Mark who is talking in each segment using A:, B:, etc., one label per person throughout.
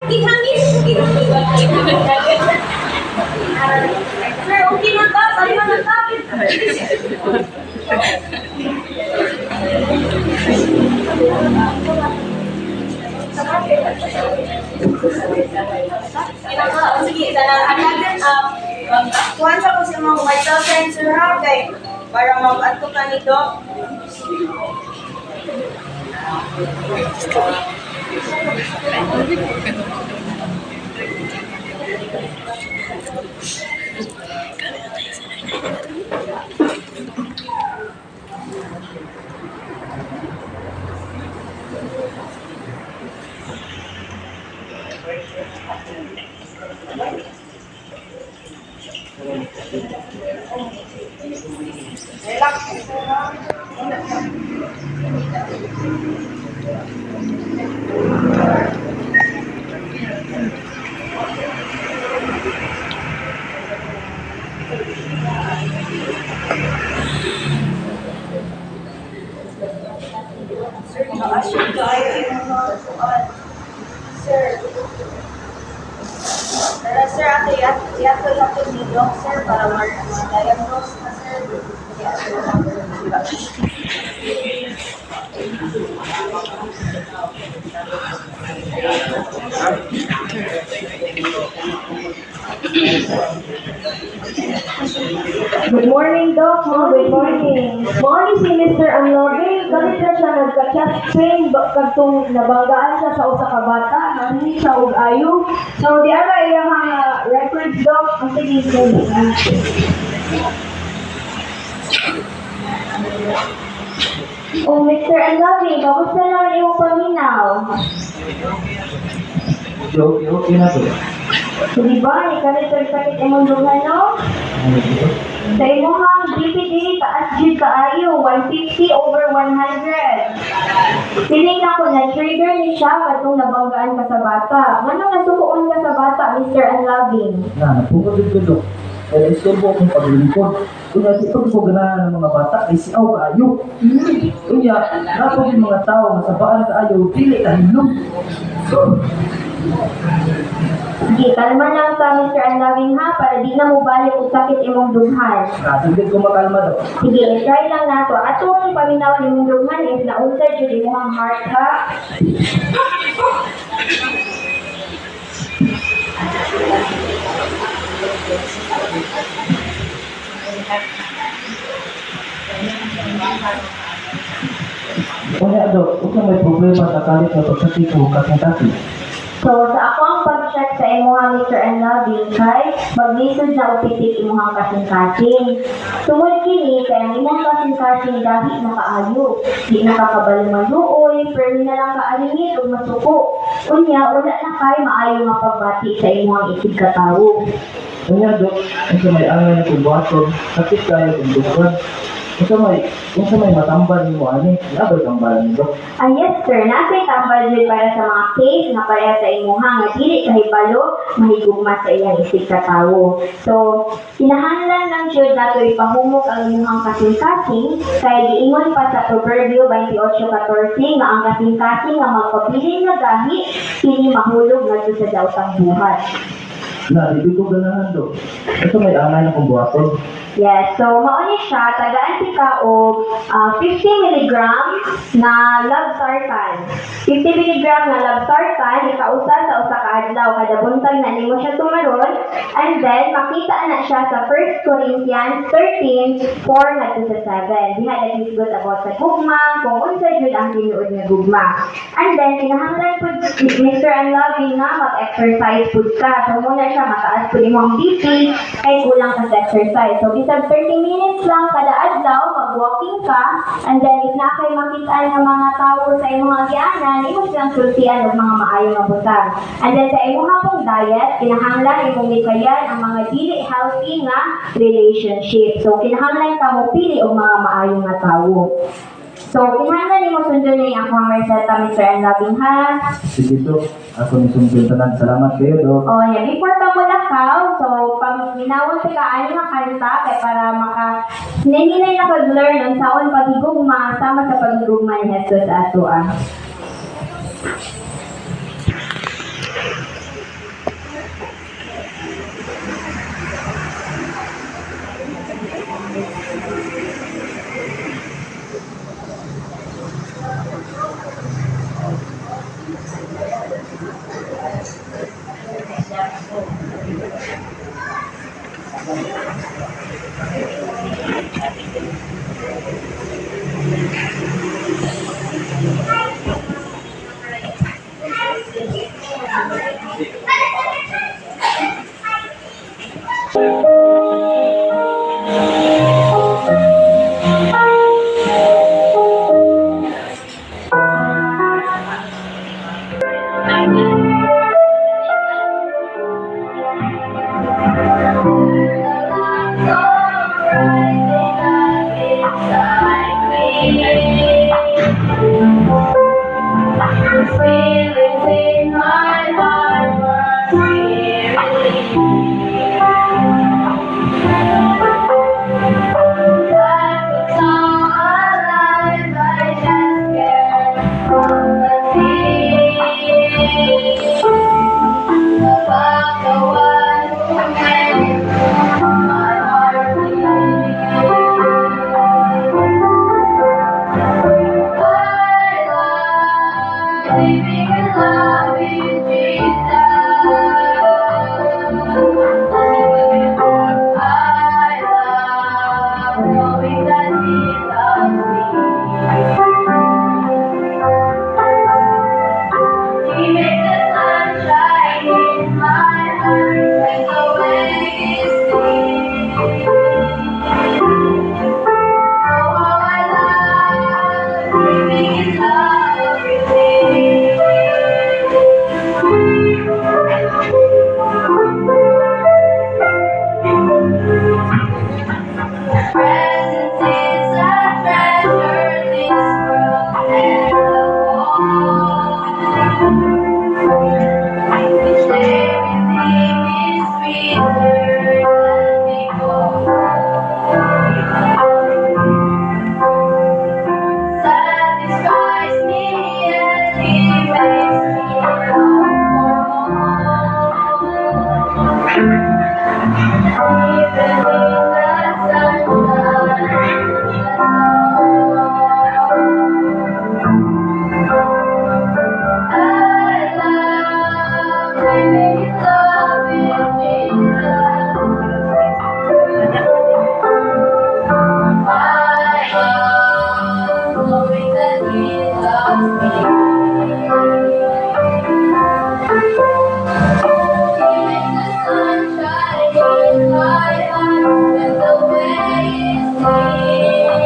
A: Gihangin. Sir, okay na ta. Saliwa na ta. Sige, kuhan sa ko sa mga vital signs, sir, ha? Okay. Para mag-ato ka nito. Sir, ato lang po ni Doc, sir, para ma-diagnose na, sir.
B: Good morning, Doc. Good morning. Morning si Mr. Unloving. Ganit na siya nagka-chest pain. Kagtong nabanggaan siya sa usa ka bata. Nani siya og ayo. So, di ara iyang records, Doc. Ang sige, sir. Oh, Mr. Unloving, kamusta naman iyong paminaw?
C: Okay na to.
B: So, di ba, ikalit sakit imong dugan, no? Sa imong BPD, taas jud kaayo, 150/100. Piling na ko na-trigger ni siya katong nabanggaan ka sa bata. Ano nga sukuon ka sa bata, Mr. Unloving?
C: Napukot ko do. Kaya istorbo akong paglingkod. Kaya ito ko ganahan ng mga bata ay siaw kaayo. Kaya napag yung mga tao masabaan kaayo, pili kahilog.
B: Sige, kalma lang sa Mr. Unloving ha, para di na mo balik og sakit imong dughan.
C: Sige ko makalma do.
B: Sige, try lang nato. Atong paminawan imong dughan is naunsa jud imong heart ha.
C: Kaya do, kung may problema sa kalit na pagsakit ko kasing-kasing.
B: So, sa ako ang pag-check sa imuhang Mr. Unloving kay maglisod na upitik imuhang kasing-kasing. Tungod kini, kaya ang imong kasing-kasing dahil na kaayo. Di nakakabalo maluoy, pero na lang kaalingit o masuko. Unya, wala na kay maayo nga pagbati sa imuhang isig katawo.
C: Kaya do, kung may angay na kumbaton, sakit kayo kung dugan. Kung may matambal mo, nabay tambal mo.
B: Yes sir, nasa'y tambal dyan para sa mga case na pareha sa imuha nga dili kahibalo mahigugma sa iyang isig katawo. So, kinahanglan lang dyan nato ipahumok ang imuhang kasing-kasing kaya giingon pa sa Proverbio 28:14 nga ang kasing-kasing nga magpabilin na gahi kini mahulog ngadto sa daotang buhat.
C: Dito ko ganahan do. Ito may angay na kumbaton.
B: Yes, so mauni siya, tagaan ka og 50 mg na Lobsartan. 50 mg na Lobsartan, ikausa sa usa ka adlaw kada buntag na nimo siya tumaron, and then makita na siya sa 1 Corinthians 13:4 ngadto sa 7. Diha naghisgot about sa gugma, kung unsa jud ang tinuod nga gugma. And then kinahanglan pud Mr. Unloving na mag-exercise pud ka. So muna siya mataas pud imong BP kay kulang ka sa exercise. So bisag 30 minutes lang kada adlaw, mag-walking ka, and then if na kay makita ng mga tao sa imong agyanan, imo silang sultian og mga maayo nga butang. And then sa imong hapong diet, kinahanglan imong likayan ang mga dili healthy nga relationship. So kinahanglan ka mo pili og mga maayo nga tawo. So, kinahanglan nimo sundon ni ako ang reseta, Mr. Unloving ha.
C: Sige do, ako ni sundon tanan. Salamat kayo do.
B: Oh, yeah, before ka mo lakaw, so pag minawon sa kaano nga kanta kay para ninay na pag-learn ang saon paghigugma sama sa paghigugma ni Jesus sa ato.
A: Feelings in my heart were like a song alive, I just can't about the one who made my heart living in love with Jesus. I love knowing that He loves me. He makes the sun shine in my heart when the way is clear. Oh, how I love living in love with Him. Presence is a treasure this world never holds. Everything is sweeter than before. Satisfies me and He makes me love more. Even in the sunshine, I love living in love with Jesus. I love knowing that He loves me. He makes the sun shine in my heart when the way is clear.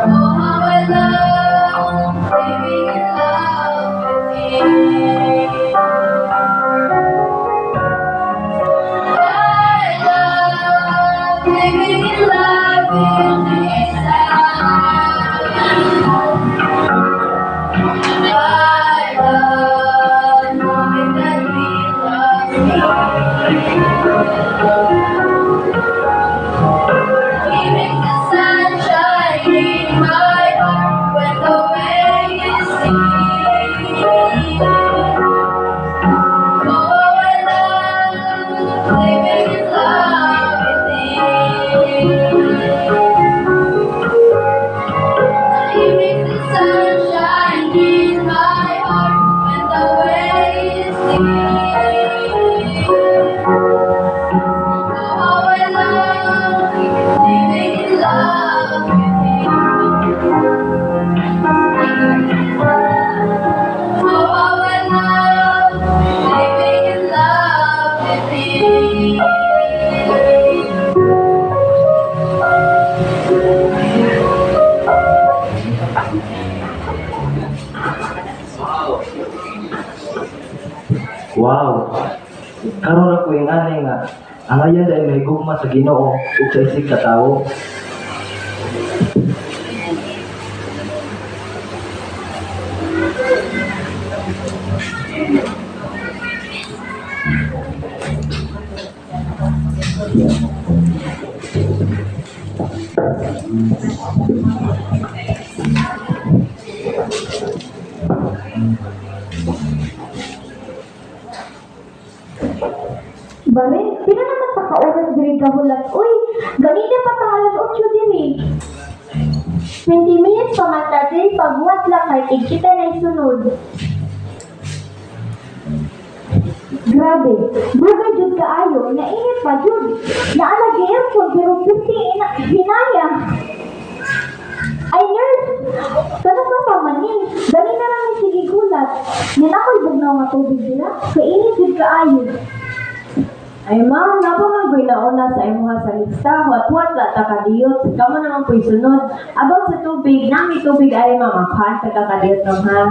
A: Oh, how I love living in love with Him. I love living in love with Jesus. I love knowing that He loves me. He makes the sun shine in my heart when the way is clear. Oh, I love living in love with Him. He makes the sun shine in my heart when the way is clear. Oh, how I love living in love with Him. Oh, how I love living in love with Him.
C: Wow! Karon ako yung anay nga, ang ayan dahil may gugma sa Ginoo ug sa isig ka tawo.
B: Bari, sino naman sa ka-oras diri kahulat? Uy, ganito pa ka alas 8 diri. 20 minutes pa man ta diri, pagbuhat lang kay tigkita na isunod. Grabe, buga jud kaayo, nainit pa jud. Naalagi aircon pero 50 hinaya. Ay nurse, Sana sa pamanin. Dali na lang yung sige gulat. Yan ako ibugnaw nga tubig nila. Kainit din kaayo. Ay ma'am, napamagway na una sa imuha sa lista. Wat-wat na takadiyot. Kamo naman po'y sunod. About sa tubig, nami tubig ay mamakan sa kakadiyot ng ha.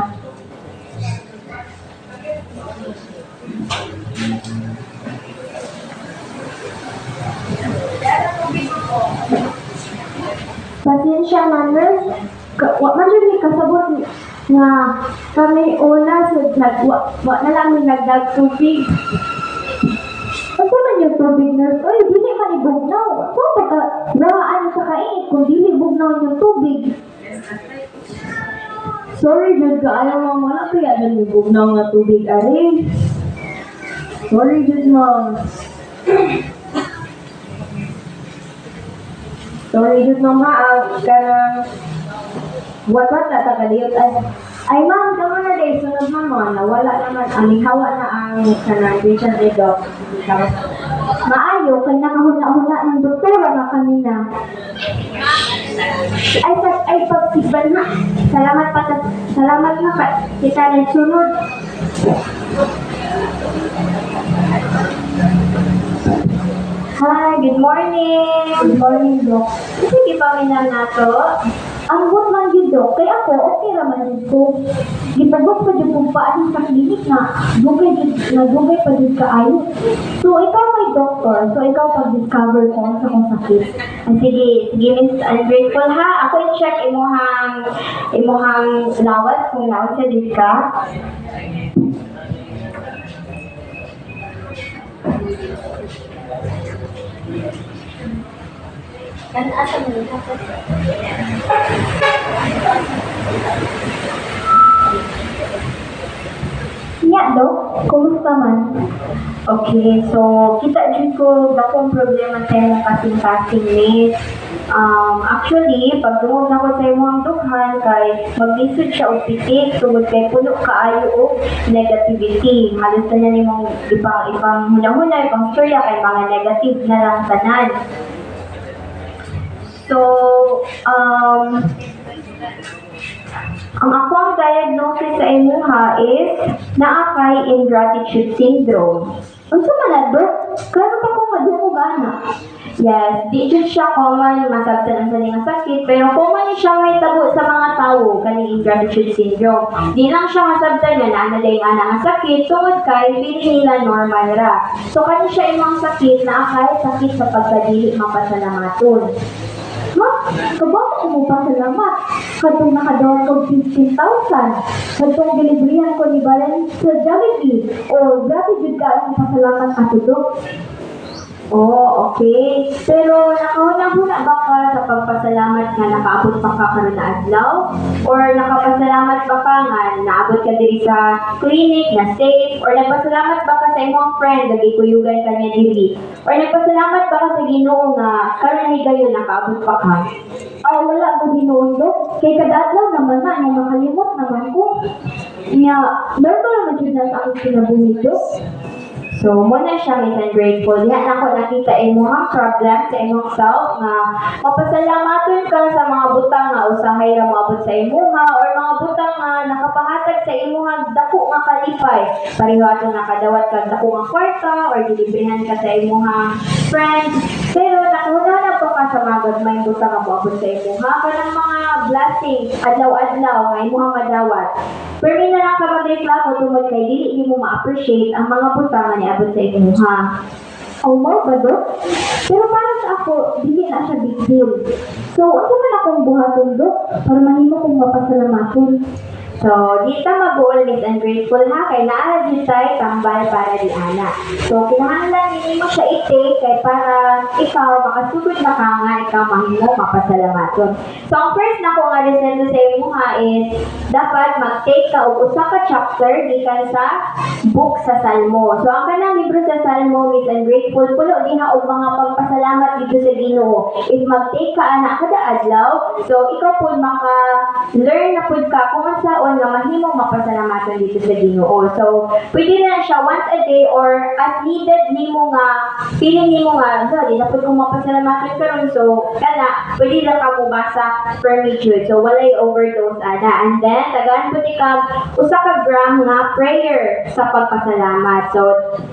B: Pasensya na nurse. Wa man jud ni kasabot nga kami una sa wa na lang may nagdag tubig. Ano man yung tubig nurse? Oy, dili man ibugnaw. So, baka rawaan sa kainit kung dili bugnaw yung tubig. Sorry, Jud, kaayaw mo wala kaya dali bugnaw nga tubig, ari. Sorry, Jud, ma'am. Sorry, Jud, ma'am, ha. Karang wat-wat na tagaliyot. Ay, ma'am, kamo na day, sunod naman, nawala naman, hawa na ang kanang-vision redox. Maayo, kay nakahula-hula ng doktora na kanina. Ay, pagsiban na. Salamat na ka. Kita na sunod. Hi, good morning. Good morning, Doc. Sige pa minang nato. Ang bot man yun, Doc. Kaya ako, okay raman yun ko. Gipagod pa dyan kung paan sa klinik na dugay pa dyan kaayo. So, ikaw may doktor. So, ikaw pag-discover ko sa kong sakit. Sige, Miss, I'm grateful ha. Ako i-check imuhang lawas kung lawas siya din ka. Kan asa mo ito? Yeah, Dok. Kumusta man? Okay, so kita dyan ko dakong problema sa imong kasing-kasing, Miss. Actually, pag tungod na ko sa imong dukhan kay maglisod siya og pitik tungod kay puno kaayo og negativity. Halos na niya nimong ibang huna-huna, ibang storya kay mga negative na lang tanan. So, ang akong diagnosis sa imuha is naakay ingratitude syndrome. Unsa man na, Dok? Klaro pa kung madungog ana. Yes, di jud siya common masabtan ang saling sakit, pero common siya may tabo sa mga tao kaning ingratitude syndrome. Di lang siya masabtan nga naa day ana nga sakit tungod kay pili nila normal ra. So kani siya imong sakit na akay sakit sa pagkadili mapasalamaton. Ma, kabaw ko mo pa salamat. Katong nakadawat ko 15,000. Katong deliveryan ko ni Balen sa Jollibee. O, grabe jud ka ang pasalamat ato, Dok. Oh, okay. Pero nakahuna-huna ba ka sa pagpasalamat nga nakaabot pa ka karon na adlaw? Or nakapasalamat ba ka nga naabot ka diri sa clinic na safe? Or nagpasalamat ba ka sa imong friend lagi kuyugan ka niya diri? Or nagpasalamat ba ka sa Ginoo nga karon ni gayon nakaabot pa ka? Ay, wala ko Ginoo, Dok. Kay kada adlaw naman na nga makalimot naman ko. Nya, normal naman jud na sa akong kinabuhi, Dok. So, muna siya, Miss, I'm grateful. Yan ako nakita imong problem sa imong self nga mapasalamaton ka sa mga butang nga usahay ra moabot sa imuha or mga butang nga nakapahatag sa imuha dako nga kalipay. Pareho ato nakadawat ka dako nga kwarta or dilibrihan ka sa imuha friends. Pero nakahuna po ka sa mga gagmayng butang nga moabot sa imuha kanang mga blessing adlaw-adlaw nga imuha madawat. Pero na lang ka magreklamo tungod kay dili nimo ma-appreciate ang mga butang nga niabot sa imuha. Oh, mo ba, Dok? Pero para sa ako, dili na siya big deal. So, ano man akong buhaton, Dok? Para mahimo kong mapasalamaton. So, di ta mag-uol, Miss, and grateful ha, kay naala di tayo tambal para di ana. So, kinahanglan hindi mo siya i-take kay para ikaw makasugod na ka nga, ikaw mahimo mapasalamaton. So, ang first na ko nga resendo sa imo ha is dapat mag-take ka og usa ka chapter gikan sa book sa Salmo. So ang kanang libro sa Salmo is and grateful pulo diha og mga pagpasalamat dito sa Ginoo. If mag-take ka ana kada adlaw, so ikaw pud maka-learn na pud ka kung unsaon nga mahimo mapasalamatan dito sa Ginoo. So pwede na siya once a day or as needed nimo nga feeling nimo nga di na pud ko mapasalamatan karon, so kana pwede na ka mo basa per medyo. So walay overdose ana. And then tagaan pud ikag usa ka gram nga prayer sa pagpasalamat. So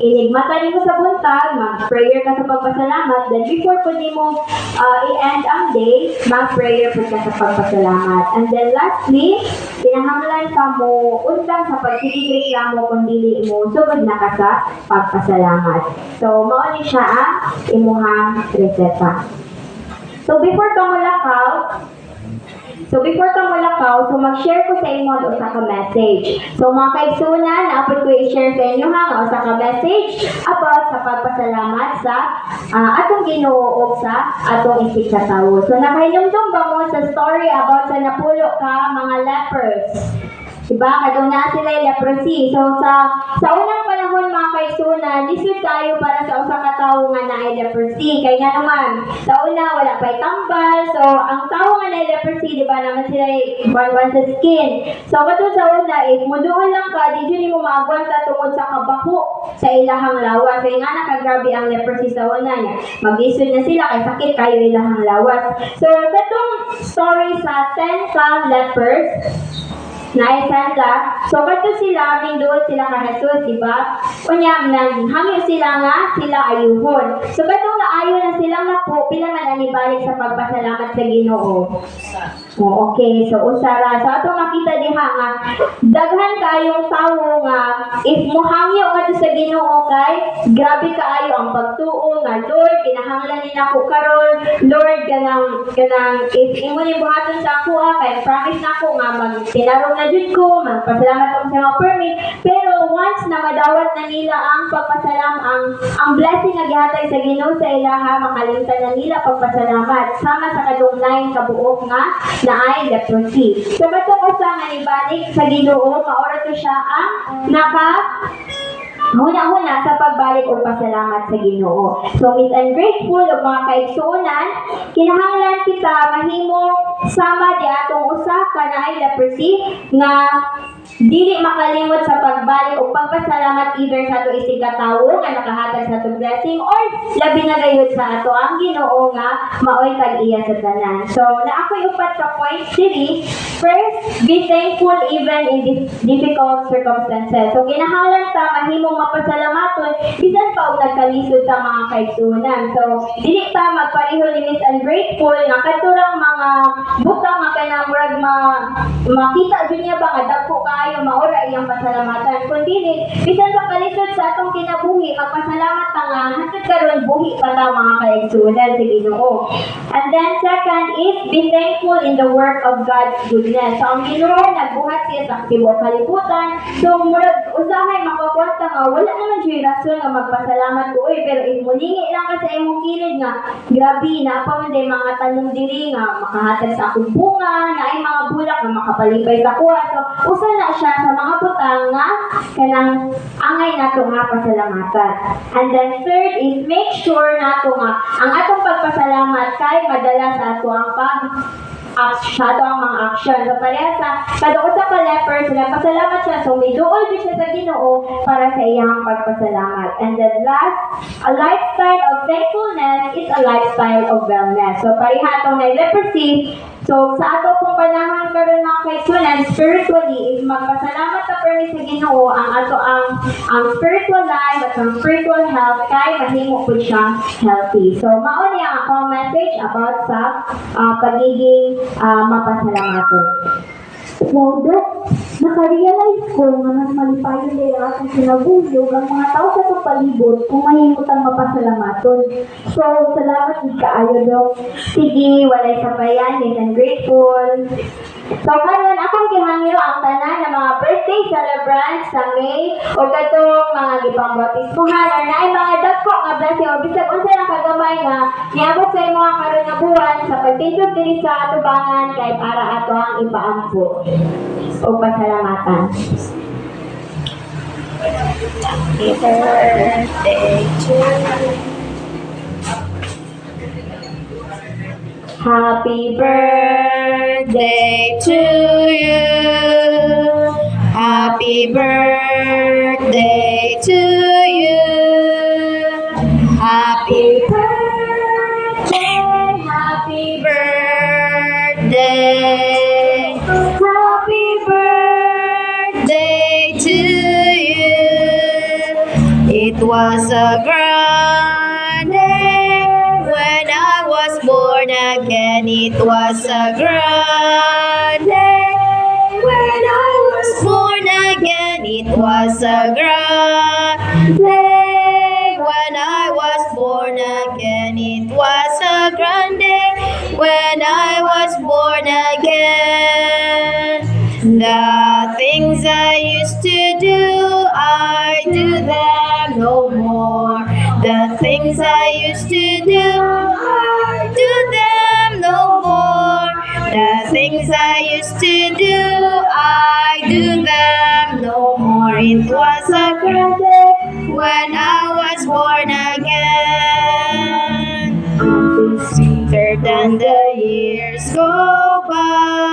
B: inigmata nimo sa buntag, mag-prayer ka sa pagpasalamat, then before pud nimo i-end ang day, mag-prayer pud ka sa pagpasalamat. And then lastly, kinahanglan ka mo undang sa pagsigireklamo kung dili mo sugod na ka sa pagpasalamat. So mao ni siya ang imuhang reseta. So before ka mulakaw, so mag-share ko sa imo ang usa ka message. So mga kaigsunan, naapod ko i-share sa inyo ang usa ka message about sa pagpasalamat sa atong Ginoo ug sa atong isig sa tawo. So nakahinumdum ba mo sa story about sa napulo ka mga lepers? Diba? Kadong na sila leprosy. So sa unang panahon mga kaigsunan, lisod kayo para sa usa ka tawo nga naay leprosy. Kaya nga naman, sa una wala pa'y tambal. So ang tawo nga naay leprosy, diba naman sila ban sa skin. So kato sa una, muduol lang ka, di dyan mo maagwanta tungod sa kabaho sa ilahang lawas. Kaya nga nakagrabe ang leprosy sa una niya. Mag-isod na sila, kay sakit kayo ilahang lawas. So katong story sa 10 ka lepers, naisanda. So, kato sila, doon sila ka Jesus, diba? Kunya, hangyo sila nga, sila ayuhon. So, katong naayo na silang na po, pila man ang ibalik sa pagpasalamat sa Ginoo. Oh, okay, so usara. So, ato makita diha nga, daghan kayong tawo nga, if mohangyo nga sa Ginoo kay, grabe kaayo ang pagtuo nga, Lord, kinahanglan ni nako karon, Lord, kanang, if imo ni buhaton sa ako, kay promise nako nga, tinarong na jud ko, magpasalamat ako sa mga permit, pero once na madawat na nila ang ang blessing nga gihatag sa Ginoo sa ilaha, makalimtan na nila pagpasalamat, sama sa kadung 9 kabuok nga, na ay leprosy. So, katong usa nga ibalik sa Ginoo, maura to siya ang huna-huna sa pagbalik o pasalamat sa Ginoo. So, meet and grateful o mga kaigsunan, kinahanglan kita mahimo sama di atong usa ka na ay leprosy nga dili makalimot sa pagbalik o pagpasalamat either sa ato isig ka tawo nga nakahatag sa atong blessing or labi na gayud sa ato ang Ginoo nga maoy kag-iya sa tanan. So na ako'y upat ka points diri. First, be thankful even in difficult circumstances. So kinahanglan ta mahimong mapasalamaton bisan pa og nagkalisod sa mga kaigsunan. So dili ta magpareho ni Miss Ungrateful nga kadturang mga butang nga kanang murag makita jud niya ba nga dagko kayo maura iyang pasalamatan, kundi bisan sa kalisod sa atong kinabuhi magpasalamat ta nga hangtod karon buhi pa ta mga kaigsunan sa Ginoo. And then second is be thankful in the work of God's goodness. So ang Ginoo nagbuhat siya sa tibuok kalibutan, so murag usahay makakwanta nga wala naman jud rason nga magpasalamat ko pero if mulingi lang ka sa imong kilid nga grabe na pa man mga tanong diri nga makahatag sa akong bunga na ay mga bulak nga makapalipay sa kuha. So usa na siya sa mga butang nga kanang angay nato nga pasalamatan. And then third is make sure nato nga ang atong pagpasalamat kay madala sa ato ang ang mga action. So pareha sa kada usa ka leper sila pasalamat siya, so may duol din siya sa Ginoo para sa iyang pagpasalamat. And then last, a lifestyle of thankfulness is a lifestyle of wellness. So pareha tong may leprosy. So sa ato pong panahon karon mga kaigsunan, spiritually is magpasalamat ta permi sa Ginoo ang ato ang spiritual life at ang spiritual health kay mahimo pud siya healthy. So mao ni ang akong message about sa pagiging mapasalamaton. Wow, Dad, nakarealize ko nga mas malipayon nila akong sinabuyog ang mga tao sa itong palibot kung mahimutang mapasalamaton. So, salamat din kaayo, Dok. Sige, walay sabayan, and grateful. So, karon akong gihangyo ang tanan ng mga birthday celebrants sa May o katong mga gipambautismohan or naay mga dagko nga blessing o bisag unsa na kagamay nga niabot sa imo ang karon nga buwan sa pagtindog diri sa atubangan kay para ato ang ipaampo o pasalamatan. Happy birthday to you. Happy birthday to you. Happy birthday to you. Happy birthday. Happy birthday. Happy birthday to you. It was a grand day when I was born again. It was a grand day when I was born again. It was a grand day when I was born again. It was a grand day when I was born again. The things I used to do, I do them no more. The things I used to do, I do them no more. The things I used to do, I do them no more. It was a grand day when I was born again. Sweeter than the years go by.